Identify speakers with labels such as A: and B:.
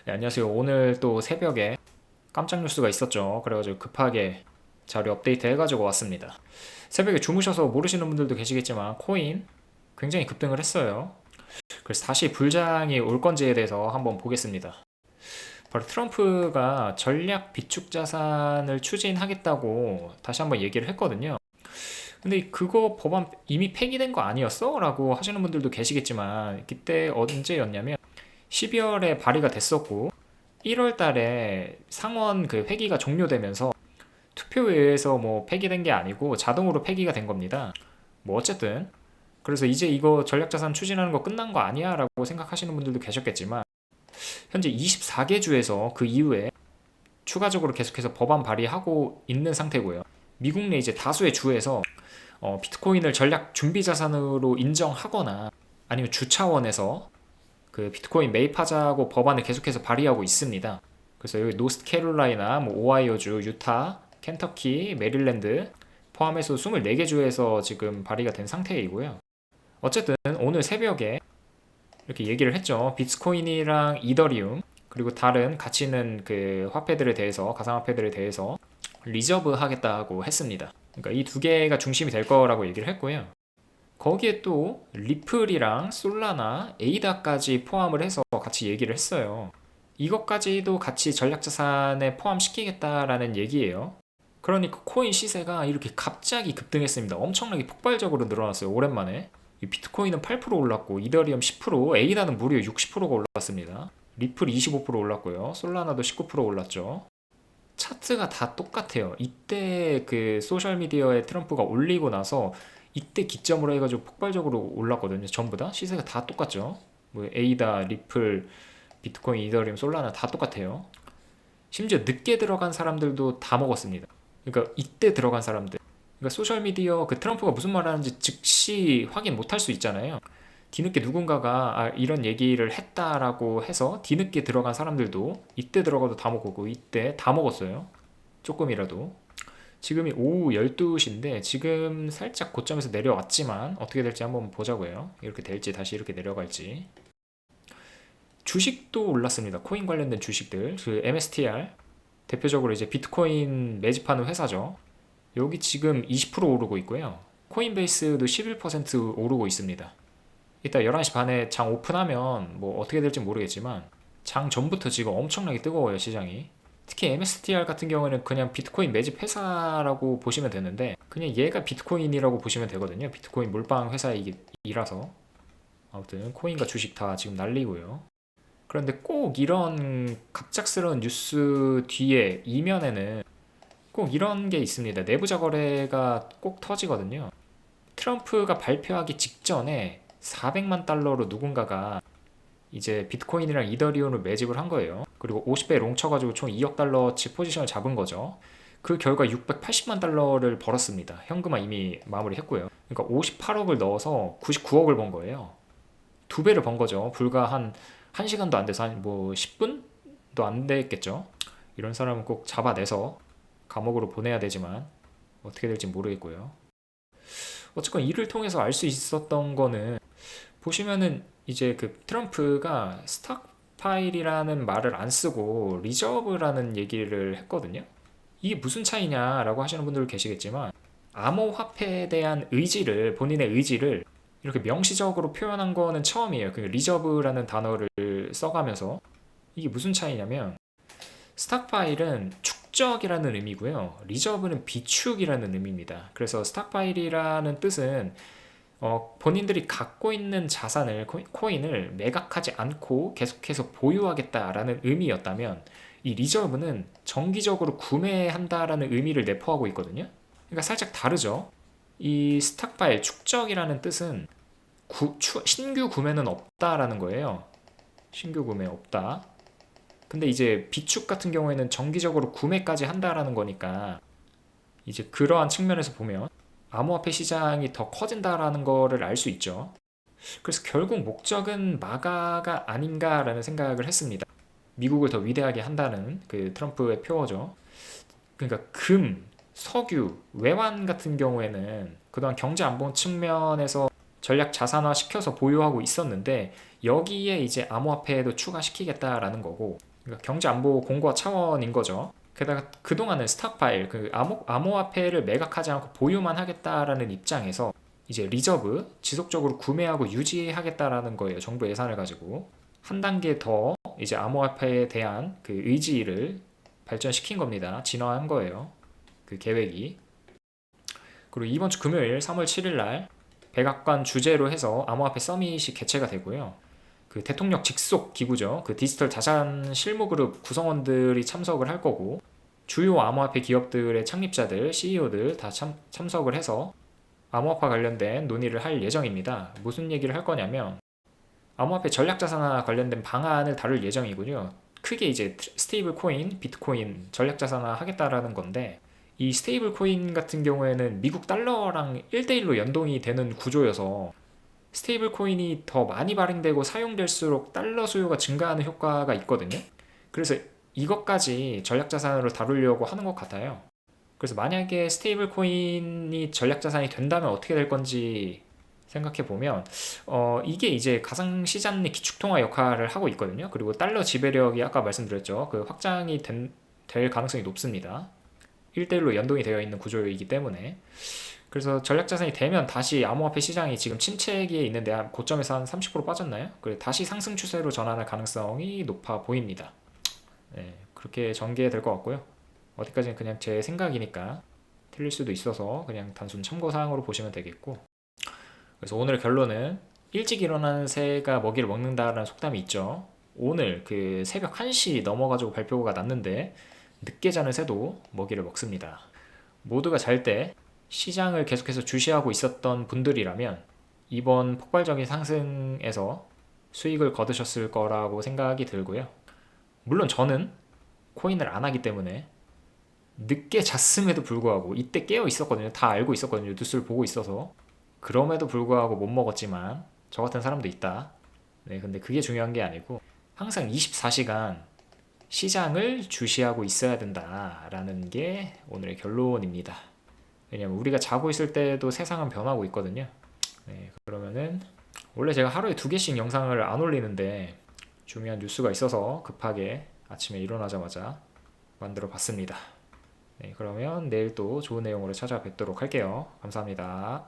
A: 네, 안녕하세요. 오늘 또 새벽에 깜짝 뉴스가 있었죠. 그래가지고 급하게 자료 업데이트 해가지고 왔습니다. 새벽에 주무셔서 모르시는 분들도 계시겠지만 코인 굉장히 급등을 했어요. 그래서 다시 불장이 올 건지에 대해서 한번 보겠습니다. 바로 트럼프가 전략 비축 자산을 추진하겠다고 다시 한번 얘기를 했거든요. 근데 그거 법안 이미 폐기된 거 아니었어? 라고 하시는 분들도 계시겠지만 그때 언제였냐면 12월에 발의가 됐었고 1월 달에 상원 그 회기가 종료되면서 투표에 의해서 뭐 폐기된 게 아니고 자동으로 폐기가 된 겁니다. 뭐 어쨌든 그래서 이제 이거 전략자산 추진하는 거 끝난 거 아니야? 라고 생각하시는 분들도 계셨겠지만 현재 24개 주에서 그 이후에 추가적으로 계속해서 법안 발의하고 있는 상태고요. 미국 내 이제 다수의 주에서 비트코인을 전략 준비 자산으로 인정하거나 아니면 주 차원에서 그 비트코인 매입하자고 법안을 계속해서 발의하고 있습니다. 그래서 여기 노스캐롤라이나, 뭐 오하이오주, 유타, 켄터키, 메릴랜드 포함해서 24개 주에서 지금 발의가 된 상태이고요. 어쨌든 오늘 새벽에 이렇게 얘기를 했죠. 비트코인이랑 이더리움 그리고 다른 가치 있는 그 화폐들에 대해서 가상화폐들에 대해서 리저브 하겠다고 했습니다. 그러니까 이 두 개가 중심이 될 거라고 얘기를 했고요. 거기에 또 리플이랑 솔라나, 에이다까지 포함을 해서 같이 얘기를 했어요. 이것까지도 같이 전략자산에 포함시키겠다라는 얘기예요. 그러니까 코인 시세가 이렇게 갑자기 급등했습니다. 엄청나게 폭발적으로 늘어났어요. 오랜만에. 비트코인은 8% 올랐고 이더리움 10%, 에이다는 무려 60%가 올랐습니다. 리플 25% 올랐고요. 솔라나도 19% 올랐죠. 차트가 다 똑같아요. 이때 그 소셜미디어에 트럼프가 올리고 나서 이때 기점으로 해가지고 폭발적으로 올랐거든요. 전부 다 시세가 다 똑같죠. 뭐 에이다, 리플, 비트코인, 이더리움, 솔라나 다 똑같아요. 심지어 늦게 들어간 사람들도 다 먹었습니다. 그러니까 이때 들어간 사람들. 그러니까 소셜미디어 그 트럼프가 무슨 말 하는지 즉시 확인 못할 수 있잖아요. 뒤늦게 누군가가 이런 얘기를 했다라고 해서 뒤늦게 들어간 사람들도 이때 들어가도 다 먹고 이때 다 먹었어요. 조금이라도. 지금이 오후 12시인데 지금 살짝 고점에서 내려왔지만 어떻게 될지 한번 보자고요. 이렇게 될지 다시 이렇게 내려갈지. 주식도 올랐습니다. 코인 관련된 주식들. 그 MSTR 대표적으로 이제 비트코인 매집하는 회사죠. 여기 지금 20% 오르고 있고요. 코인베이스도 11% 오르고 있습니다. 이따 11시 반에 장 오픈하면 뭐 어떻게 될지 모르겠지만 장 전부터 지금 엄청나게 뜨거워요, 시장이. 특히 MSTR 같은 경우에는 그냥 비트코인 매집 회사라고 보시면 되는데 그냥 얘가 비트코인이라고 보시면 되거든요. 비트코인 몰빵 회사이라서. 아무튼 코인과 주식 다 지금 날리고요. 그런데 꼭 이런 갑작스러운 뉴스 뒤에 이면에는 꼭 이런 게 있습니다. 내부자 거래가 꼭 터지거든요. 트럼프가 발표하기 직전에 400만 달러로 누군가가 이제 비트코인이랑 이더리움을 매집을 한 거예요. 그리고 50배 롱 쳐가지고 총 2억 달러치 포지션을 잡은 거죠. 그 결과 680만 달러를 벌었습니다. 현금화 이미 마무리했고요. 그러니까 58억을 넣어서 99억을 번 거예요. 두 배를 번 거죠. 불과 한 1시간도 안 돼서 한 뭐 10분도 안 됐겠죠. 이런 사람은 꼭 잡아내서 감옥으로 보내야 되지만 어떻게 될지 모르겠고요. 어쨌건 이를 통해서 알 수 있었던 거는 보시면은 이제 그 트럼프가 스탁파일이라는 말을 안 쓰고 리저브라는 얘기를 했거든요. 이게 무슨 차이냐라고 하시는 분들 계시겠지만 암호화폐에 대한 의지를 본인의 의지를 이렇게 명시적으로 표현한 거는 처음이에요. 그 리저브라는 단어를 써가면서 이게 무슨 차이냐면 스탁파일은 축적이라는 의미고요. 리저브는 비축이라는 의미입니다. 그래서 스탁파일이라는 뜻은 본인들이 갖고 있는 자산을 코인을 매각하지 않고 계속해서 보유하겠다라는 의미였다면 이 리저브는 정기적으로 구매한다라는 의미를 내포하고 있거든요. 그러니까 살짝 다르죠. 이 스탁파일 축적이라는 뜻은 신규 구매는 없다라는 거예요. 신규 구매 없다. 근데 이제 비축 같은 경우에는 정기적으로 구매까지 한다라는 거니까 이제 그러한 측면에서 보면 암호화폐 시장이 더 커진다라는 거를 알 수 있죠. 그래서 결국 목적은 마가가 아닌가라는 생각을 했습니다. 미국을 더 위대하게 한다는 그 트럼프의 표어죠. 그러니까 금, 석유, 외환 같은 경우에는 그동안 경제 안보 측면에서 전략 자산화 시켜서 보유하고 있었는데 여기에 이제 암호화폐도 추가시키겠다라는 거고 그러니까 경제 안보 공고 차원인 거죠. 게다가 그동안은 스탁파일, 그 암호화폐를 매각하지 않고 보유만 하겠다라는 입장에서 이제 리저브, 지속적으로 구매하고 유지하겠다라는 거예요. 정부 예산을 가지고. 한 단계 더 이제 암호화폐에 대한 그 의지를 발전시킨 겁니다. 진화한 거예요. 그 계획이. 그리고 이번 주 금요일 3월 7일 날 백악관 주재로 해서 암호화폐 서밋이 개최가 되고요. 그 대통령 직속 기구죠. 그 디지털 자산 실무그룹 구성원들이 참석을 할 거고, 주요 암호화폐 기업들의 창립자들, CEO들 다 참석을 해서 암호화폐 관련된 논의를 할 예정입니다. 무슨 얘기를 할 거냐면 암호화폐 전략자산화 관련된 방안을 다룰 예정이고요. 크게 이제 스테이블 코인, 비트코인 전략자산화 하겠다라는 건데, 이 스테이블 코인 같은 경우에는 미국 달러랑 1대1로 연동이 되는 구조여서 스테이블 코인이 더 많이 발행되고 사용될수록 달러 수요가 증가하는 효과가 있거든요. 그래서 이것까지 전략자산으로 다루려고 하는 것 같아요. 그래서 만약에 스테이블 코인이 전략자산이 된다면 어떻게 될 건지 생각해 보면, 이게 이제 가상시장 내 기축통화 역할을 하고 있거든요. 그리고 달러 지배력이 아까 말씀드렸죠. 그 확장이 될 가능성이 높습니다. 1대1로 연동이 되어 있는 구조이기 때문에. 그래서 전략자산이 되면 다시 암호화폐 시장이 지금 침체기에 있는데 고점에서 한 30% 빠졌나요? 그래 다시 상승 추세로 전환할 가능성이 높아 보입니다. 네, 그렇게 전개될 것 같고요. 어디까지는 그냥 제 생각이니까 틀릴 수도 있어서 그냥 단순 참고사항으로 보시면 되겠고, 그래서 오늘 결론은 일찍 일어나는 새가 먹이를 먹는다라는 속담이 있죠. 오늘 그 새벽 1시 넘어가지고 발표가 났는데 늦게 자는 새도 먹이를 먹습니다. 모두가 잘 때 시장을 계속해서 주시하고 있었던 분들이라면 이번 폭발적인 상승에서 수익을 거두셨을 거라고 생각이 들고요. 물론 저는 코인을 안 하기 때문에 늦게 잤음에도 불구하고 이때 깨어 있었거든요. 다 알고 있었거든요. 뉴스를 보고 있어서. 그럼에도 불구하고 못 먹었지만 저 같은 사람도 있다. 네, 근데 그게 중요한 게 아니고 항상 24시간 시장을 주시하고 있어야 된다라는 게 오늘의 결론입니다. 왜냐면 우리가 자고 있을 때도 세상은 변하고 있거든요. 네, 그러면은 원래 제가 하루에 2개씩 영상을 안 올리는데 중요한 뉴스가 있어서 급하게 아침에 일어나자마자 만들어 봤습니다. 네, 그러면 내일 또 좋은 내용으로 찾아뵙도록 할게요. 감사합니다.